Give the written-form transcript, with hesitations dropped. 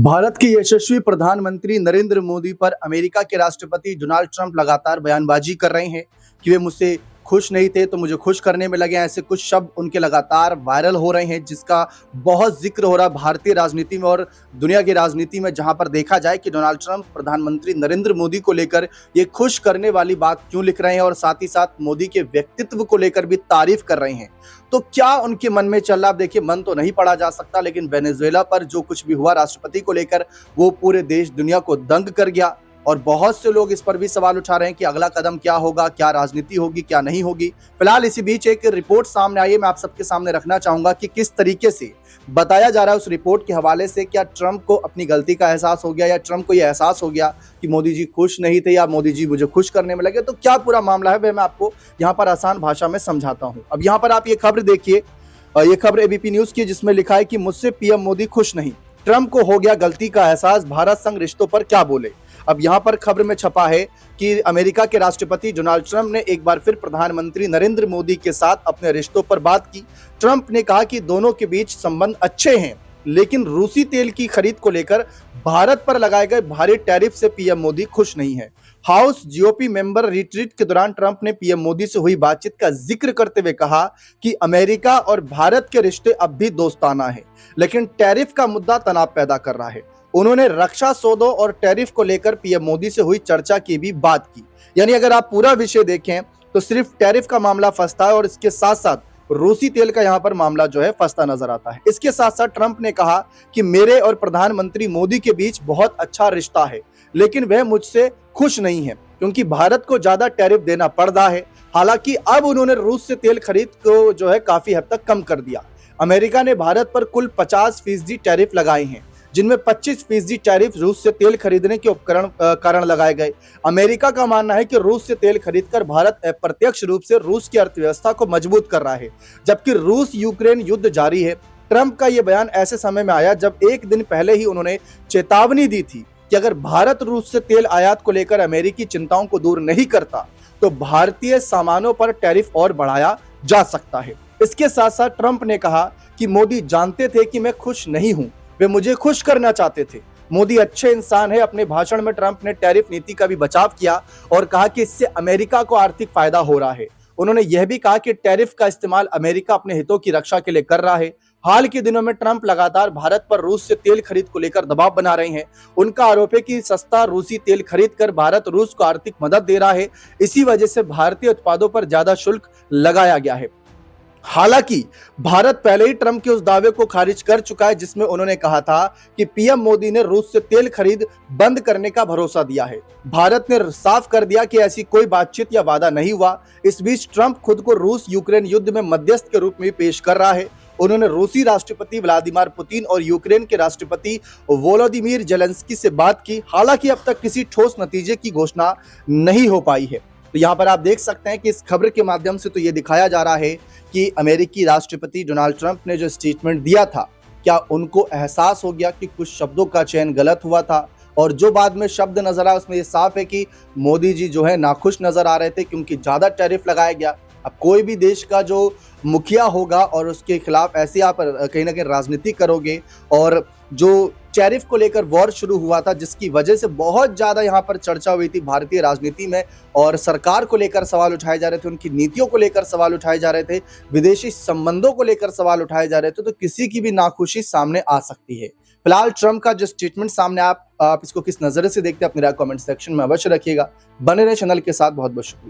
भारत के यशस्वी प्रधानमंत्री नरेंद्र मोदी पर अमेरिका के राष्ट्रपति डोनाल्ड ट्रंप लगातार बयानबाजी कर रहे हैं कि वे मुझसे खुश नहीं थे तो मुझे खुश करने में लगे। ऐसे कुछ शब्द उनके लगातार वायरल हो रहे हैं, जिसका बहुत जिक्र हो रहा है भारतीय राजनीति में और दुनिया की राजनीति में, जहां पर देखा जाए कि डोनाल्ड ट्रंप प्रधानमंत्री नरेंद्र मोदी को लेकर ये खुश करने वाली बात क्यों लिख रहे हैं और साथ ही साथ मोदी के व्यक्तित्व को लेकर भी तारीफ कर रहे हैं। तो क्या उनके मन में चल रहा, देखिए मन तो नहीं पढ़ा जा सकता, लेकिन वेनेजुएला पर जो कुछ भी हुआ राष्ट्रपति को लेकर वो पूरे देश दुनिया को दंग कर गया। और बहुत से लोग इस पर भी सवाल उठा रहे हैं कि अगला कदम क्या होगा, क्या राजनीति होगी, क्या नहीं होगी। फिलहाल इसी बीच एक रिपोर्ट सामने आई है, मैं आप सबके सामने रखना चाहूंगा कि किस तरीके से बताया जा रहा है उस रिपोर्ट के हवाले से। क्या ट्रंप को अपनी गलती का एहसास हो गया या ट्रंप को यह एहसास हो गया कि मोदी जी खुश नहीं थे या मोदी जी मुझे खुश करने में लगे। तो क्या पूरा मामला है वह मैं आपको यहाँ पर आसान भाषा में समझाता हूँ। अब यहाँ पर आप ये खबर देखिए, ये खबर एबीपी न्यूज की, जिसमें लिखा है कि मुझसे पीएम मोदी खुश नहीं, ट्रंप को हो गया गलती का एहसास, भारत संग रिश्तों पर क्या बोले। अब यहाँ पर खबर में छपा है कि अमेरिका के राष्ट्रपति डोनाल्ड ट्रंप ने एक बार फिर प्रधानमंत्री नरेंद्र मोदी के साथ अपने रिश्तों पर बात की। ट्रंप ने कहा कि दोनों के बीच संबंध अच्छे हैं, लेकिन रूसी तेल की खरीद को लेकर भारत पर लगाए गए भारी टैरिफ से पीएम मोदी खुश नहीं है। हाउस जीओपी मेंबर रिट्रीट के दौरान ट्रंप ने पीएम मोदी से हुई बातचीत का जिक्र करते हुए कहा कि अमेरिका और भारत के रिश्ते अब भी दोस्ताना है, लेकिन टैरिफ का मुद्दा तनाव पैदा कर रहा है। उन्होंने रक्षा सौदों और टैरिफ को लेकर पीएम मोदी से हुई चर्चा की भी बात की। यानी अगर आप पूरा विषय देखें तो सिर्फ टैरिफ का मामला फंसता है और इसके साथ साथ रूसी तेल का यहाँ पर मामला जो है फंसता नजर आता है। इसके साथ साथ ट्रंप ने कहा कि मेरे और प्रधानमंत्री मोदी के बीच बहुत अच्छा रिश्ता है, लेकिन वह मुझसे खुश नहीं है क्योंकि भारत को ज्यादा टैरिफ देना पड़ रहा है। हालांकि अब उन्होंने रूस से तेल खरीद को जो है काफी हद तक कम कर दिया। अमेरिका ने भारत पर कुल 50% टैरिफ लगाए हैं, जिनमें 25% टैरिफ रूस से तेल खरीदने के उपकरण कारण लगाए गए। अमेरिका का मानना है कि रूस से तेल खरीदकर भारत अप्रत्यक्ष रूप से रूस की अर्थव्यवस्था को मजबूत कर रहा है, जबकि रूस यूक्रेन युद्ध जारी है। ट्रंप का यह बयान ऐसे समय में आया जब एक दिन पहले ही उन्होंने चेतावनी दी थी कि अगर भारत रूस से तेल आयात को लेकर अमेरिकी चिंताओं को दूर नहीं करता तो भारतीय सामानों पर टैरिफ और बढ़ाया जा सकता है। इसके साथ साथ ट्रंप ने कहा कि मोदी जानते थे कि मैं खुश नहीं हूं, वे मुझे खुश करना चाहते थे। मोदी अच्छे इंसान है। अपने भाषण में ट्रंप ने टैरिफ नीति का भी बचाव किया और कहा कि इससे अमेरिका को आर्थिक फायदा हो रहा है। उन्होंने यह भी कहा कि टैरिफ का इस्तेमाल अमेरिका अपने हितों की रक्षा के लिए कर रहा है। हाल के दिनों में ट्रंप लगातार भारत पर रूस से तेल खरीद को लेकर दबाव बना रहे हैं। उनका आरोप है कि सस्ता रूसी तेल खरीदकर भारत रूस को आर्थिक मदद दे रहा है, इसी वजह से भारतीय उत्पादों पर ज्यादा शुल्क लगाया गया है। हालांकि भारत पहले ही ट्रंप के उस दावे को खारिज कर चुका है जिसमें उन्होंने कहा था कि पीएम मोदी ने रूस से तेल खरीद बंद करने का भरोसा दिया है। भारत ने साफ कर दिया कि ऐसी कोई बातचीत या वादा नहीं हुआ। इस बीच ट्रंप खुद को रूस यूक्रेन युद्ध में मध्यस्थ के रूप में पेश कर रहा है। उन्होंने रूसी राष्ट्रपति व्लादिमीर पुतिन और यूक्रेन के राष्ट्रपति वोलोदिमीर जेलेंस्की से बात की। हालांकि अब तक किसी ठोस नतीजे की घोषणा नहीं हो पाई है। तो यहाँ पर आप देख सकते हैं कि इस खबर के माध्यम से तो ये दिखाया जा रहा है कि अमेरिकी राष्ट्रपति डोनाल्ड ट्रंप ने जो स्टेटमेंट दिया था, क्या उनको एहसास हो गया कि कुछ शब्दों का चयन गलत हुआ था। और जो बाद में शब्द नजर आया उसमें ये साफ है कि मोदी जी जो है नाखुश नजर आ रहे थे क्योंकि ज्यादा टैरिफ लगाया गया। अब कोई भी देश का जो मुखिया होगा और उसके खिलाफ ऐसे आप कहीं ना कहीं राजनीति करोगे, और जो टैरिफ को लेकर वॉर शुरू हुआ था जिसकी वजह से बहुत ज्यादा यहाँ पर चर्चा हुई थी भारतीय राजनीति में, और सरकार को लेकर सवाल उठाए जा रहे थे, उनकी नीतियों को लेकर सवाल उठाए जा रहे थे, विदेशी संबंधों को लेकर सवाल उठाए जा रहे थे, तो किसी की भी नाखुशी सामने आ सकती है। फिलहाल ट्रंप का जो स्टेटमेंट सामने आप इसको किस नजर से देखते हैं अपनी राय कमेंट सेक्शन में अवश्य रखिएगा। बने रहे चैनल के साथ। बहुत बहुत शुक्रिया।